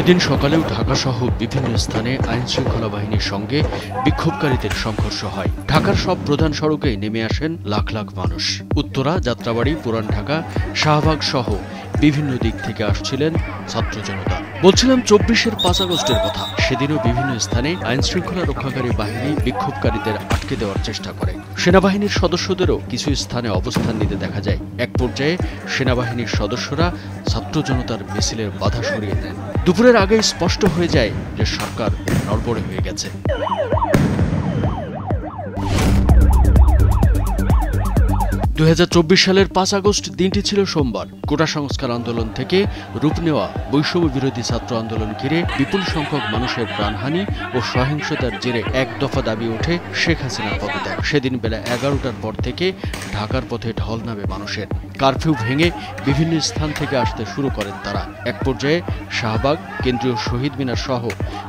সেদিন সকালেও ঢাকাসহ বিভিন্ন স্থানে আইনশৃঙ্খলা বাহিনীর সঙ্গে বিক্ষোভকারীদের সংঘর্ষ হয়। ঢাকার সব প্রধান সড়কেই নেমে আসেন লাখ লাখ মানুষ। উত্তরা, যাত্রাবাড়ি, পুরান ঢাকা, শাহবাগ সহ বিভিন্ন দিক থেকে আসছিলেন ছাত্র জনতা। বলছিলাম ২৪-এর ৫ আগস্টের কথা। সেদিনও বিভিন্ন স্থানে আইনশৃঙ্খলা রক্ষাকারী বাহিনী বিক্ষোভকারীদের আটকে দেওয়ার চেষ্টা করে। সেনাবাহিনীর সদস্যদেরও কিছু স্থানে অবস্থান নিতে দেখা যায়। এক পর্যায়ে সেনাবাহিনীর সদস্যরা ছাত্র জনতার মিছিলের বাধা সরিয়ে দেন। দুপুরের আগেই স্পষ্ট হয়ে যায় যে সরকার নড়বড়ে হয়ে গেছে। ২০২৪ সালের ৫ আগস্ট দিনটি ছিল সোমবার। কোটা সংস্কার আন্দোলন থেকে রূপ নেওয়া বৈষম্য বিরোধী ছাত্র আন্দোলন ঘিরে বিপুল সংখ্যক মানুষের প্রাণহানি ও সহিংসতার জেরে এক দফা দাবি ওঠে শেখ হাসিনার পদত্যাগ। সেদিন বেলা ১১টার পর থেকে ঢাকার পথে ঢল নামে মানুষের। কারফিউ ভেঙে বিভিন্ন স্থান থেকে আসতে শুরু করেন তারা। এক পর্যায়ে শাহবাগ, কেন্দ্রীয় শহীদ মিনার সহ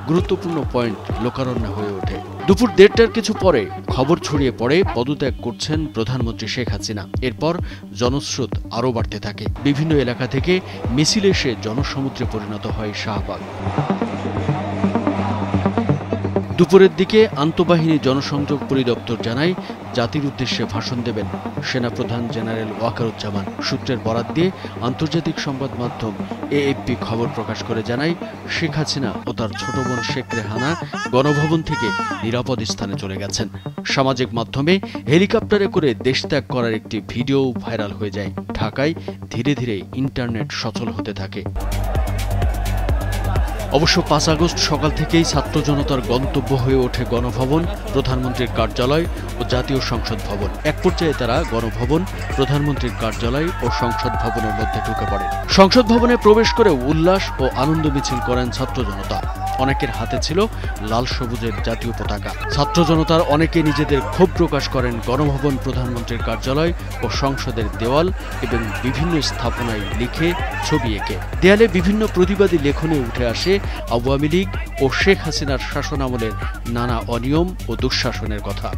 গুরুত্বপূর্ণ পয়েন্ট লোকারণ্য হয়ে ওঠে। দুপুর ১:৩০টার কিছু পরে খবর ছড়িয়ে পড়ে পদত্যাগ করছেন প্রধানমন্ত্রী শেখ হাসিনা। এরপর জনস্রোত আরও বাড়তে থাকে। বিভিন্ন এলাকা থেকে মিছিল এসে জনসমুদ্রে পরিণত হয় শাহবাগ। দুপুরের দিকে আন্তঃবাহিনী জনসংযোগ পরিদপ্তর জানায় জাতির উদ্দেশ্যে ভাষণ দেবেন সেনাপ্রধান জেনারেল ওয়াকারুজ্জামান। সূত্রের বরাত দিয়ে আন্তর্জাতিক সংবাদ মাধ্যম এএফপি খবর প্রকাশ করে জানায় শেখ হাসিনা ও তার ছোট বোন শেখ রেহানা গণভবন থেকে নিরাপদ স্থানে চলে গেছেন। সামাজিক মাধ্যমে হেলিকপ্টারে করে দেশত্যাগ করার একটি ভিডিও ভাইরাল হয়ে যায়। ঢাকায় ধীরে ধীরে ইন্টারনেট সচল হতে থাকে। অবশ্য ৫ আগস্ট সকাল থেকেই ছাত্র জনতার গন্তব্য হয়ে ওঠে গণভবন, প্রধানমন্ত্রীর কার্যালয় ও জাতীয় সংসদ ভবন। এক পর্যায়ে তারা গণভবন, প্রধানমন্ত্রীর কার্যালয় ও সংসদ ভবনের মধ্যে ঢুকে পড়ে। সংসদ ভবনে প্রবেশ করে উল্লাস ও আনন্দ মিছিল করেন ছাত্র জনতা। অনেকের হাতে ছিল লাল সবুজের জাতীয় পতাকা। ছাত্র জনতার অনেকে নিজেদের ক্ষোভ প্রকাশ করেন গণভবন, প্রধানমন্ত্রীর কার্যালয় ও সংসদের দেওয়াল এবং বিভিন্ন স্থাপনায় লিখে ছবি এঁকে। দেয়ালে বিভিন্ন প্রতিবাদী লেখনে উঠে আসে আওয়ামী লীগ ও শেখ হাসিনার শাসনামলের নানা অনিয়ম ও দুঃশাসনের কথা।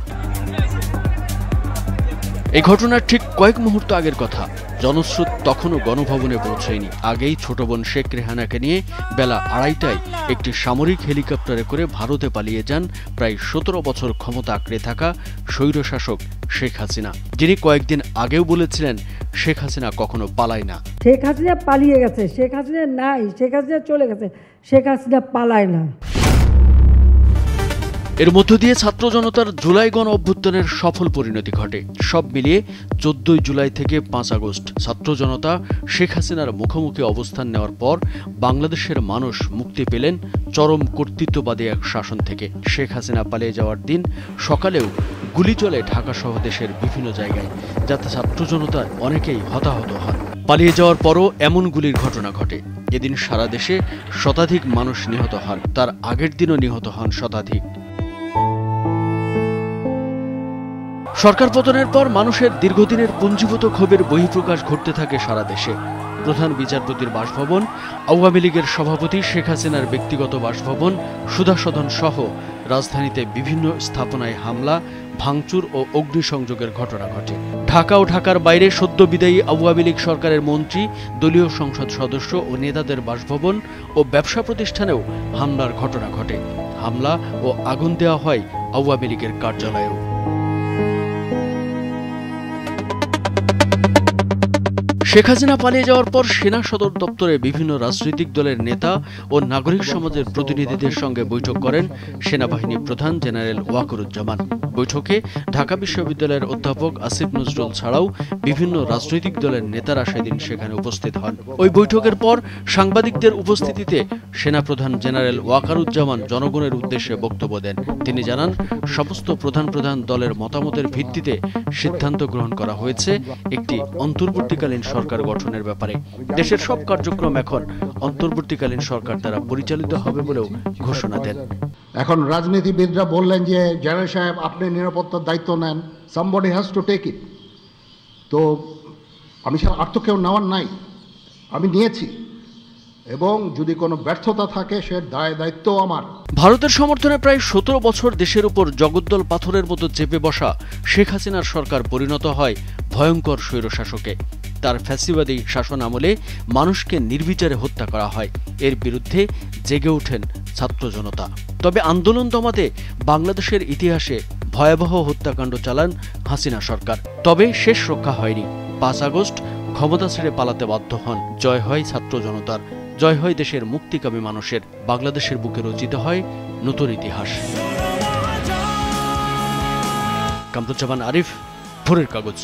এই ঘটনার ঠিক কয়েক মুহূর্ত আগের কথা। জনস্রোত তখনও গণভবনে পৌঁছায়নি। আগেই ছোট বোন শেখ রেহানাকে নিয়ে বেলা ২:৩০টায় একটি সামরিক হেলিকপ্টারে করে ভারতে পালিয়ে যান প্রায় ১৭ বছর ক্ষমতা আঁকড়ে থাকা স্বৈরশাসক শেখ হাসিনা, যিনি কয়েকদিন আগেও বলেছিলেন শেখ হাসিনা কখনো পালায় না। শেখ হাসিনা পালিয়ে গেছে, শেখ হাসিনা নাই, শেখ হাসিনা চলে গেছে, শেখ হাসিনা পালায় না। এর মধ্য দিয়ে ছাত্র জনতার জুলাই গণ অভ্যুত্থানের সফল পরিণতি ঘটে। সব মিলিয়ে ১৪ জুলাই থেকে ৫ আগস্ট ছাত্র জনতা শেখ হাসিনার মুখোমুখি অবস্থান নেওয়ার পর বাংলাদেশের মানুষ মুক্তি পেলেন চরম কর্তৃত্ববাদী এক শাসন থেকে। শেখ হাসিনা পালিয়ে যাওয়ার দিন সকালেও গুলি চলে ঢাকা সহ দেশের বিভিন্ন জায়গায়, যাতে ছাত্র জনতার অনেকেই হতাহত হন। পালিয়ে যাওয়ার পরও এমন গুলির ঘটনা ঘটে। এদিন সারা দেশে শতাধিক মানুষ নিহত হন। তার আগের দিনও নিহত হন শতাধিক। সরকার পতনের পর মানুষের দীর্ঘদিনের পুঞ্জীভূত ক্ষোভের বহিঃপ্রকাশ ঘটতে থাকে সারা দেশে। প্রধান বিচারপতির বাসভবন, আওয়ামী লীগের সভাপতি শেখ হাসিনার ব্যক্তিগত বাসভবন, সুধা সদন সহ রাজধানীতে বিভিন্ন স্থাপনায় হামলা, ভাঙচুর ও অগ্নিসংযোগের ঘটনা ঘটে। ঢাকা ও ঢাকার বাইরে সদ্য বিদায়ী আওয়ামী লীগ সরকারের মন্ত্রী, দলীয় সংসদ সদস্য ও নেতাদের বাসভবন ও ব্যবসা প্রতিষ্ঠানেও হামলার ঘটনা ঘটে। হামলা ও আগুন দেওয়া হয় আওয়ামী লীগের কার্যালয়েও। শেখ হাসিনা পালিয়ে যাওয়ার পর সেনা সদর দপ্তরে বিভিন্ন রাজনৈতিক দলের নেতা ও নাগরিক সমাজের প্রতিনিধিদের সঙ্গে বৈঠক করেন সেনাবাহিনী প্রধান জেনারেল ওয়াকারুজ্জামান। বৈঠকে ঢাকা বিশ্ববিদ্যালয়ের অধ্যাপক আসিফ নজরুল ছাড়াও বিভিন্ন রাজনৈতিক দলের নেতারা সেদিন সেখানে উপস্থিত হন। ওই বৈঠকের পর সাংবাদিকদের উপস্থিতিতে সেনাপ্রধান জেনারেল ওয়াকারুজ্জামান জনগণের উদ্দেশ্যে বক্তব্য দেন। তিনি জানান, সমস্ত প্রধান দলের মতামতের ভিত্তিতে সিদ্ধান্ত গ্রহণ করা হয়েছে একটি অন্তর্বর্তীকালীন সরকার গঠনের ব্যাপারে। দেশের সব কার্যক্রম এখন অন্তর্বর্তীকালীন সরকার দ্বারা পরিচালিত হবে বলেও ঘোষণা দেন। এখন রাজনীতিবিদরা বললেন যে জেনারেল সাহেব আপনি নিরাপত্তার দায়িত্ব নেন, somebody has to take it। তো আমি আর তো কেউ নেওয়ার নাই, আমি নিয়েছি এবং যদি কোনো ব্যর্থতা থাকে সে দায়িত্ব আমার। ভারতের সমর্থনে প্রায় ১৭ বছর দেশের উপর জগদ্দল পাথরের মতো চেপে বসা শেখ হাসিনার সরকার পরিণত হয় ভয়ঙ্কর স্বৈরশাসকে। তার ফ্যাসিবাদী শাসন আমলে মানুষকে নির্বিচারে হত্যা করা হয়। এর বিরুদ্ধে জেগে ওঠেন ছাত্র জনতা। তবে আন্দোলন দমাতে বাংলাদেশের ইতিহাসে ভয়াবহ হত্যাকাণ্ড চালান হাসিনা সরকার। তবে শেষ রক্ষা হয়নি। 5 আগস্ট ক্ষমতা ছেড়ে পালাতে বাধ্য হন। জয় হয় ছাত্র জনতার, জয় হয় দেশের মুক্তিকামী মানুষের। বাংলাদেশের বুকে রচিত হয় নতুন ইতিহাস। কামরুজ্জামান আরিফ, ভোরের কাগজ।